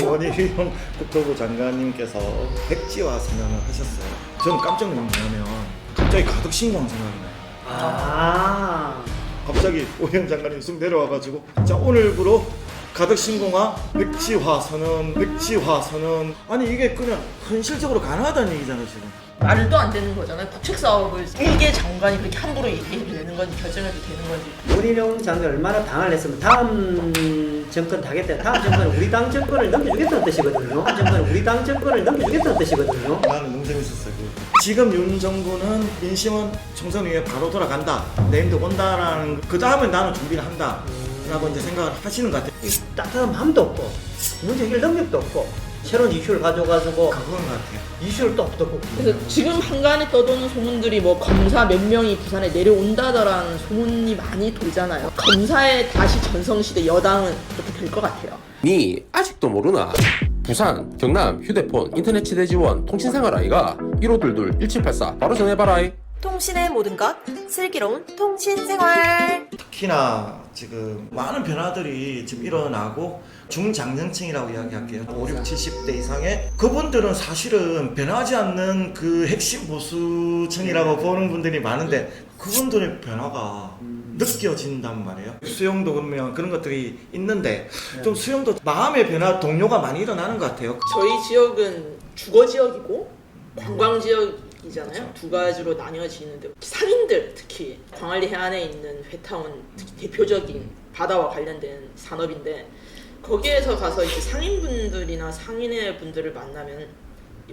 원희룡 국토부 장관님께서 백지화 선언을 하셨어요. 저는 깜짝 놀란 게 뭐냐면 갑자기 가덕신공 생각이 나요. 아, 갑자기 오영 장관님 쑥 내려와가지고 자 오늘부로 가덕신공화 백지화 선언 아니 이게 그냥 현실적으로 가능하다는 얘기잖아요 지금. 말도 안 되는 거잖아요. 국책 사업을 세계 장관이 그렇게 함부로 얘기해도 되는 건지 결정해도 되는 건지. 원희룡 장관 얼마나 당을 했으면 다음 정권 다겠다. 다음 정권은 우리 당 정권을 넘겨주겠다는 뜻이거든요. 다음 정권은 우리 당 정권을 넘겨주겠다는 뜻이거든요. 나는 너무 재밌었어요. 지금 윤 정부는 민심은 총선 위에 바로 돌아간다. 내일도 온다라는 그 다음에 나는 준비를 한다. 라고 이제 생각을 하시는 것 같아요. 이 따뜻한 마음도 없고 문제 해결 능력도 없고 새로운 이슈를 가져가지고 그건 것 같아요. 이슈를 또 없고 그래서 지금 한간에 떠도는 소문들이 뭐 검사 몇 명이 부산에 내려온다더라는 소문이 많이 돌잖아요. 검사의 다시 전성시대 여당은 그렇게 될 것 같아요. 니 아직도 모르나? 부산, 경남, 휴대폰, 인터넷 치대 지원, 통신생활 아이가 1522-1784 바로 전해봐라. 통신의 모든 것, 슬기로운 통신생활. 특히나 지금 많은 변화들이 지금 일어나고 중장년층이라고 이야기할게요. 5, 6, 70대 이상의 그분들은 사실은 변하지 않는 그 핵심 보수층이라고 보는 분들이 많은데 그분들의 변화가 느껴진단 말이에요. 수용도 그러면 그런 것들이 있는데 좀 수용도 마음의 변화 동요가 많이 일어나는 것 같아요. 저희 지역은 주거 지역이고 관광 지역이잖아요. 두 가지로 나뉘어지는데 상인들 특히 광안리 해안에 있는 회타운 특히 대표적인 바다와 관련된 산업인데 거기에서 가서 이제 상인분들이나 상인의 분들을 만나면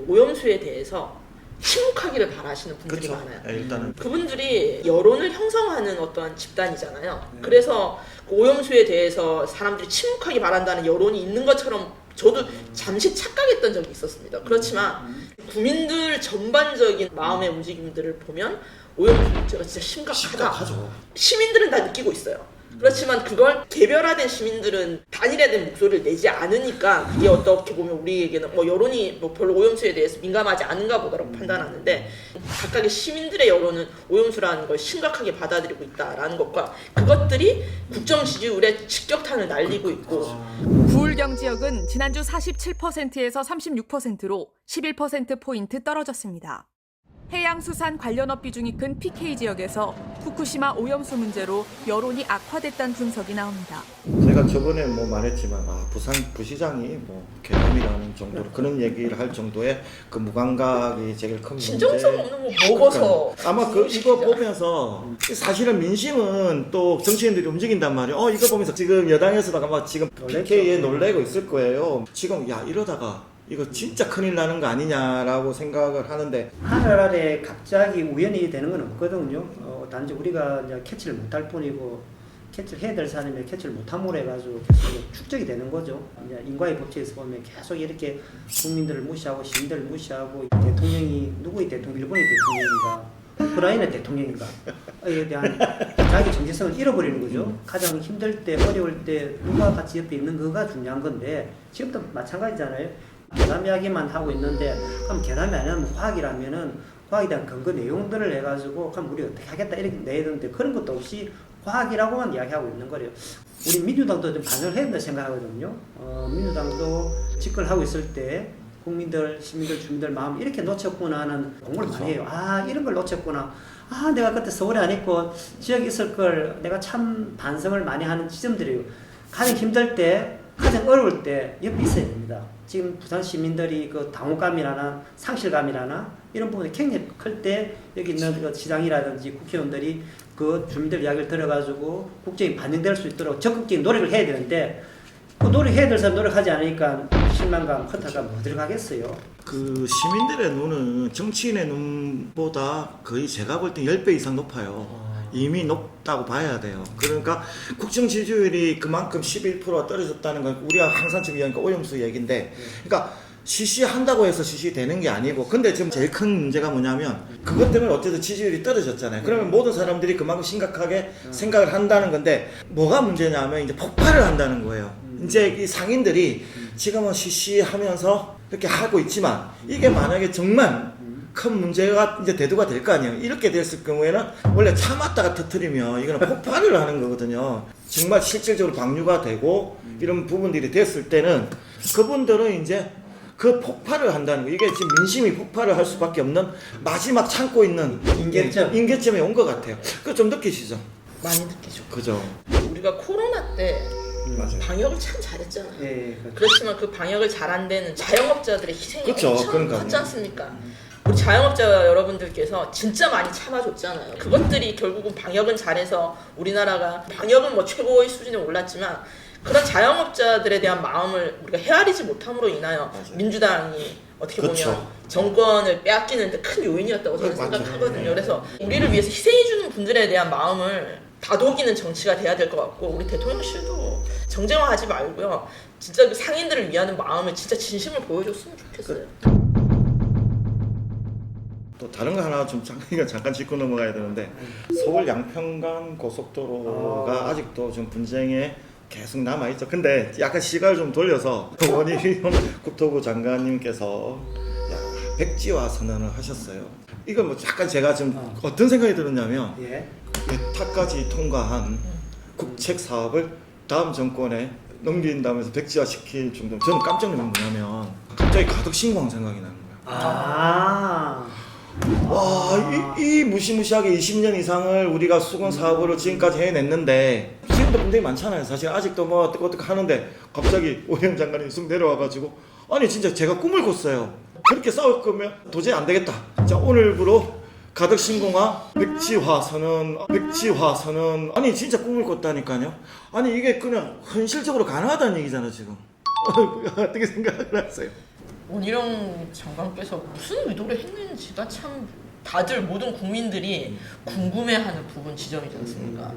오염수에 대해서 침묵하기를 바라시는 분들이 그쵸? 많아요. 네, 일단은 그분들이 여론을 형성하는 어떠한 집단이잖아요. 그래서 그 오염수에 대해서 사람들이 침묵하기 바란다는 여론이 있는 것처럼 저도 잠시 착각했던 적이 있었습니다. 그렇지만 국민들 전반적인 마음의 움직임들을 보면 오염수 문제가 진짜 심각하다. 심각하죠. 시민들은 다 느끼고 있어요. 그렇지만 그걸 개별화된 시민들은 단일화된 목소리를 내지 않으니까 그게 어떻게 보면 우리에게는 뭐 여론이 뭐 별로 오염수에 대해서 민감하지 않은가 보다라고 판단하는데 각각의 시민들의 여론은 오염수라는 걸 심각하게 받아들이고 있다라는 것과 그것들이 국정 지지율에 직격탄을 날리고 있고 부울경 지역은 지난주 47%에서 36%로 11%포인트 떨어졌습니다. 해양수산 관련업 비중이 큰 PK 지역에서 후쿠시마 오염수 문제로 여론이 악화됐다는 분석이 나옵니다. 제가 저번에 뭐 말했지만 부산 부시장이 뭐 괴담이라는 정도로 그런 얘기를 할 정도의 그 무감각이 제일 큰 문제. 진정성 없는 뭐 먹어서 아마 그 이거 보면서 사실은 민심은 또 정치인들이 움직인단 말이에요. 이거 보면서 지금 여당에서도 아마 지금 PK에 놀래고 있을 거예요. 지금 야 이러다가 이거 진짜 큰일 나는 거 아니냐라고 생각을 하는데 하늘 아래 갑자기 우연히 되는 건 없거든요. 단지 우리가 이제 캐치를 못할 뿐이고 캐치를 해야 될 사람이 캐치를 못함으로 해가지고 계속 축적이 되는 거죠. 이제 인과의 법칙에서 보면 계속 이렇게 국민들을 무시하고 시민들을 무시하고 대통령이 누구의 대통령, 일본의 대통령인가 우크라이나 대통령인가 에 대한 자기 정체성을 잃어버리는 거죠. 가장 힘들 때 어려울 때 누가 같이 옆에 있는 거가 중요한 건데 지금도 마찬가지잖아요. 계담 이야기만 하고 있는데 그럼 계담이 아니면 화학이라면은 과학에 대한 근거 내용들을 해가지고 그럼 우리 어떻게 하겠다 이렇게 내야 되는데 그런 것도 없이 과학이라고만 이야기하고 있는 거예요. 우리 민주당도 좀 반영을 해야 된다 생각하거든요. 민주당도 집권을 하고 있을 때 국민들, 시민들, 주민들 마음 이렇게 놓쳤구나 하는 공부를 많이 해요. 이런 걸 놓쳤구나. 내가 그때 서울에 안 있고 지역에 있을 걸 내가 참 반성을 많이 하는 지점들이에요. 가장 힘들 때, 가장 어려울 때 옆에 있어야 됩니다. 지금 부산 시민들이 그 당혹감이라나 상실감이라나 이런 부분이 굉장히 클 때 여기 있는 그 시장이라든지 국회의원들이 그 주민들 이야기를 들어가지고 국정이 반영될 수 있도록 적극적인 노력을 해야 되는데 그 노력해야 될 사람 노력하지 않으니까 실망감, 허탈감 어디로 가겠어요? 그 시민들의 눈은 정치인의 눈보다 거의 제가 볼 때 10배 이상 높아요. 이미 높다고 봐야 돼요. 그러니까 국정 지지율이 그만큼 11%가 떨어졌다는 건 우리가 항상 지금 이야기하니까 오염수 얘기인데 그러니까 시시한다고 해서 시시되는 게 아니고 근데 지금 제일 큰 문제가 뭐냐면 그것 때문에 어쨌든 지지율이 떨어졌잖아요. 그러면 모든 사람들이 그만큼 심각하게 생각을 한다는 건데 뭐가 문제냐면 이제 폭발을 한다는 거예요. 이제 이 상인들이 지금은 시시하면서 이렇게 하고 있지만 이게 만약에 정말 큰 문제가 이제 대두가 될 거 아니에요. 이렇게 됐을 경우에는 원래 참았다가 터뜨리면 이거는 폭발을 하는 거거든요. 정말 실질적으로 방류가 되고 이런 부분들이 됐을 때는 그분들은 이제 그 폭발을 한다는 거. 이게 지금 민심이 폭발을 할 수밖에 없는 마지막 참고 있는 인계점에 온 것 같아요. 그거 좀 느끼시죠? 많이 느끼죠. 그죠? 우리가 코로나 때 맞아요. 방역을 참 잘했잖아요. 예, 그렇지만 그 방역을 잘한 데는 자영업자들의 희생이 그쵸, 엄청 그러니까요. 컸지 않습니까? 우리 자영업자 여러분들께서 진짜 많이 참아줬잖아요. 그것들이 결국은 방역은 잘해서 우리나라가 방역은 뭐 최고의 수준에 올랐지만 그런 자영업자들에 대한 마음을 우리가 헤아리지 못함으로 인하여 맞아요. 민주당이 어떻게 보면 그쵸. 정권을 빼앗기는 데 큰 요인이었다고 저는 맞아요. 생각하거든요. 그래서 우리를 위해서 희생해주는 분들에 대한 마음을 다독이는 정치가 돼야 될 것 같고 우리 대통령실도 정쟁화하지 말고요. 진짜 그 상인들을 위하는 마음을 진짜 진심을 보여줬으면 좋겠어요. 또 다른 거 하나 좀 잠깐 짚고 넘어가야 되는데 서울 양평간 고속도로가 아직도 좀 분쟁에 계속 남아있죠. 근데 약간 시간을 좀 돌려서 원희룡 국토부 장관님께서 백지화 선언을 하셨어요. 이건 뭐 약간 제가 좀 어떤 생각이 들었냐면 예. 외타까지 통과한 국책 사업을 다음 정권에 넘긴다면서 백지화 시킬 정도. 저는 깜짝 놀란 게 뭐냐면 갑자기 가덕 신공 생각이 나는 거예요. 아. 와, 이 무시무시하게 20년 이상을 우리가 수건 사업으로 지금까지 해냈는데 지금도 문제가 많잖아요. 사실 아직도 뭐 어떻게 하는데 갑자기 오영 장관이 쑥 내려와가지고 아니 진짜 제가 꿈을 꿨어요. 그렇게 싸울 거면 도저히 안 되겠다. 자, 오늘부로 가덕신공항 백지화 선언 아니 진짜 꿈을 꿨다니까요. 아니 이게 그냥 현실적으로 가능하다는 얘기잖아 지금. 어떻게 생각을 하세요? 원희룡 장관께서 무슨 의도를 했는지가 참 다들 모든 국민들이 궁금해하는 부분 지점이지 않습니까?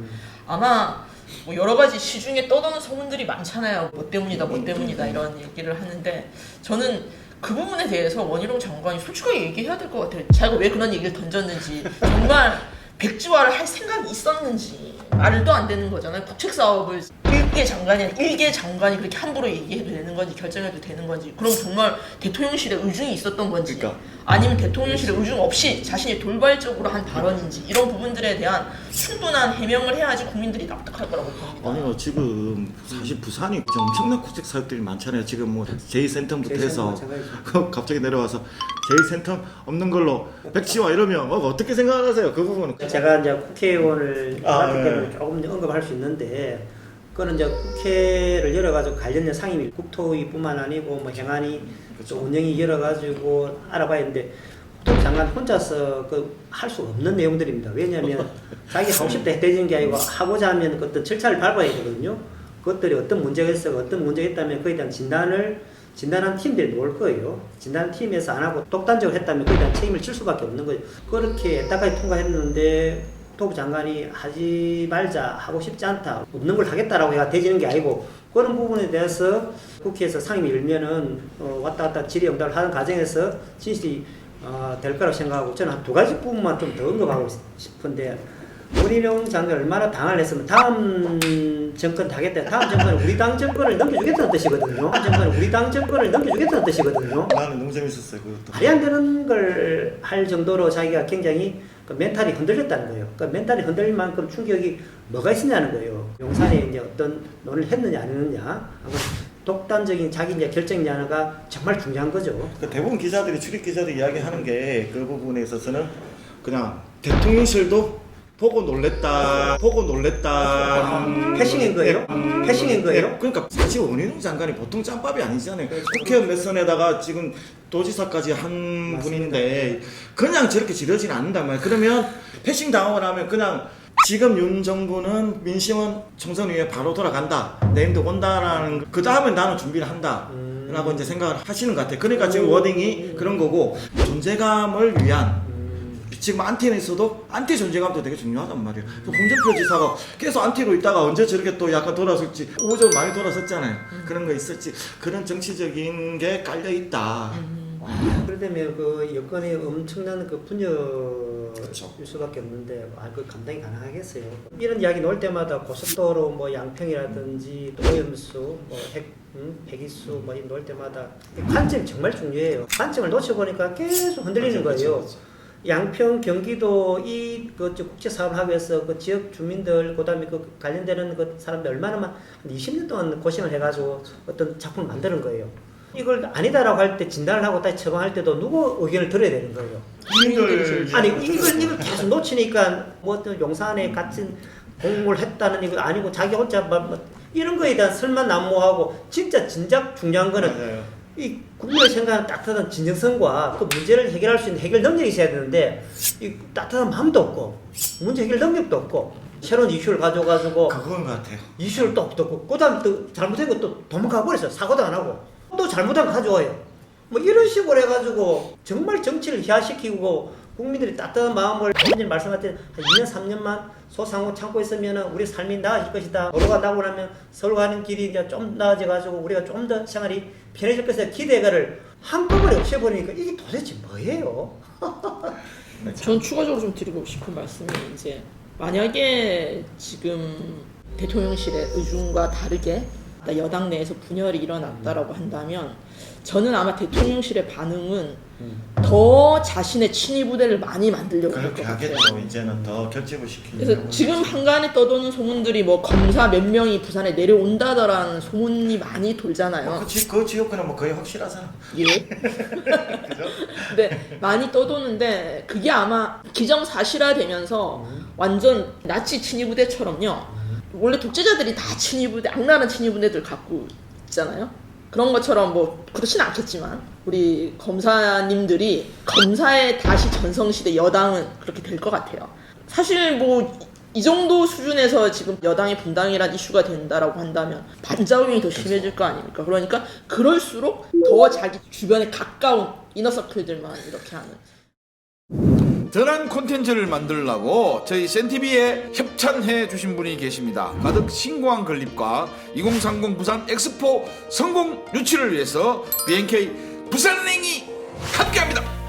아마 뭐 여러 가지 시중에 떠도는 소문들이 많잖아요. 뭐 때문이다 이런 얘기를 하는데 저는 그 부분에 대해서 원희룡 장관이 솔직하게 얘기해야 될 것 같아요. 자기가 왜 그런 얘기를 던졌는지 정말 백지화를 할 생각이 있었는지 말도 안 되는 거잖아요. 국책 사업을 일개 장관이 그렇게 함부로 얘기해도 되는 건지 결정해도 되는 건지 그럼 정말 대통령실에 의중이 있었던 건지 그러니까. 아니면 대통령실에 의중 없이 자신이 돌발적으로 한 발언인지 이런 부분들에 대한 충분한 해명을 해야지 국민들이 납득할 거라고 봅니다. 아니요 지금 사실 부산이 엄청난 국책 사업들이 많잖아요. 지금 뭐 제2센텀부터 해서 갑자기 내려와서 제2센텀 없는 걸로 백지화 이러면 어떻게 생각하세요? 그 부분은 제가 이제 국회의원을 맡기 네. 때문에 조금 언급할 수 있는데 그거는 이제 국회를 열어가지고 관련된 상임위 국토위뿐만 아니고 뭐 행안위 그렇죠. 또 운영위 열어가지고 알아봐야 되는데 국토부 장관 혼자서 그 할 수 없는 내용들입니다. 왜냐하면 자기 하고 싶다 해대지는 게 아니고 하고자 하면 그 어떤 절차를 밟아야 되거든요. 그것들이 어떤 문제가 있어 어떤 문제가 있다면 그에 대한 진단한 팀들이 놓을 거예요. 진단 팀에서 안 하고 독단적으로 했다면 그에 대한 책임을 질 수밖에 없는 거예요. 그렇게 애타까지 통과했는데 국토부 장관이 하지 말자 하고 싶지 않다 없는 걸 하겠다라고 해가 되지는 게 아니고 그런 부분에 대해서 국회에서 상임위 열면은 왔다 갔다 질의응답을 하는 과정에서 진실이 될 거라고 생각하고 저는 한 두 가지 부분만 좀 더 언급하고 싶은데 원희룡 장관 얼마나 당을 했으면 다음 정권 하겠다. 다음 정권은 우리 당 정권을 넘겨주겠다는 뜻이거든요. 다음 정권은 우리 당 정권을 넘겨주겠다는 뜻이거든요. 나는 너무 재밌었어요 그것도. 말이 안 되는 걸 할 정도로 자기가 굉장히 그 멘탈이 흔들렸다는 거예요. 그 멘탈이 흔들릴 만큼 충격이 뭐가 있었냐는 거예요. 용산에 이제 어떤 논의를 했느냐 안 했느냐, 독단적인 자기 이제 결정이냐가 정말 중요한 거죠. 그 대부분 기자들이 출입 기자들이 이야기하는 게 그 부분에 있어서는 그냥 대통령실도 보고 놀랬다. 패싱인 거예요? 패싱인 거예요? 네, 그러니까 사실 원희룡 장관이 보통 짬밥이 아니잖아요. 국회의원 몇 선에다가 지금 도지사까지 한 분인데 그냥 저렇게 지르지는 않는단 말이에요. 그러면 패싱 당하고 나면 그냥 지금 윤 정부는 민심은 총선 이후에 바로 돌아간다. 내일도 온다라는 그 다음에 나는 준비를 한다. 라고 이제 생각을 하시는 것 같아요. 그러니까 지금 워딩이 그런 거고 존재감을 위한 지금 안티는 있어도 안티 존재감도 되게 중요하단 말이에요. 홍준표 지사가 계속 안티로 있다가 언제 저렇게 또 약간 돌아설지 우전 많이 돌아섰잖아요. 그런 거 있었지. 그런 정치적인 게 깔려 있다. 그러다면 그 여권의 엄청난 그 분열을 그렇죠. 일 수밖에 없는데 그 감당이 가능하겠어요. 이런 이야기 나올 때마다 고속도로 뭐 양평이라든지 또 오염수, 뭐 배기수 뭐 이런 나올 때마다 관점이 정말 중요해요. 관점을 놓쳐보니까 계속 흔들리는 거예요. 양평, 경기도 그 국제 사업을 하기 위해서 그 지역 주민들 그다음에 그 관련되는 그 사람들 얼마나 한 20년 동안 고생을 해가지고 어떤 작품을 만드는 거예요. 이걸 아니다라고 할 때 진단을 하고 다시 처방할 때도 누구 의견을 들어야 되는 거예요. 국민들 아니 이걸 계속 놓치니까 뭐 어떤 용산에 갇힌 공무를 했다는 이거 아니고 자기 혼자 뭐 이런 거에 대한 설만 난무하고 진짜 진작 중요한 거는 맞아요. 이 국민을 생각하는 따뜻한 진정성과 그 문제를 해결할 수 있는 해결 능력이 있어야 되는데 이 따뜻한 마음도 없고 문제 해결 능력도 없고 새로운 이슈를 가져가지고 그건 것 같아요. 이슈를 또 없고 그다음 또 잘못된 것도 도망가 버렸어요. 사고도 안 하고 또 잘못한 거 가져와요. 뭐 이런 식으로 해가지고 정말 정치를 희화시키고 국민들이 따뜻한 마음을 본인이 말씀하신 한 2년 3년만 소상공 참고 있으면 우리 삶이 나아질 것이다. 도로가 나고 나면 서울 가는 길이 이제 좀 나아져가지고 우리가 좀 더 생활이 편해질 것이다. 기대가를 한꺼번에 없애버리니까 이게 도대체 뭐예요? 전 추가적으로 좀 드리고 싶은 말씀이 이제 만약에 지금 대통령실의 의중과 다르게 여당 내에서 분열이 일어났다라고 한다면 저는 아마 대통령실의 반응은 더 자신의 친위 부대를 많이 만들려고 할 것 그렇게 같아요. 하겠죠. 이제는 더 결집을 시키려고. 그래서 지금 한간에 떠도는 소문들이 뭐 검사 몇 명이 부산에 내려온다더라는 소문이 많이 돌잖아요. 그 지역구는 뭐 거의 확실하잖아. 예. 네, 많이 떠도는데 그게 아마 기정사실화되면서 완전 나치 친위부대처럼요. 원래 독재자들이 다 친위부대, 악랄한 친위부대들 갖고 있잖아요. 그런 것처럼 뭐 그렇진 않겠지만 우리 검사님들이 검사의 다시 전성시대 여당은 그렇게 될 것 같아요. 사실 뭐 이 정도 수준에서 지금 여당의 분당이란 이슈가 된다라고 한다면 반작용이 더 심해질 거 아닙니까? 그러니까 그럴수록 더 자기 주변에 가까운 이너서클들만 이렇게 하는. 더 나은 콘텐츠를 만들려고 저희 센TV에 협찬해 주신 분이 계십니다. 가득 신고한 건립과 2030 부산 엑스포 성공 유치를 위해서 BNK 부산은행이 함께합니다.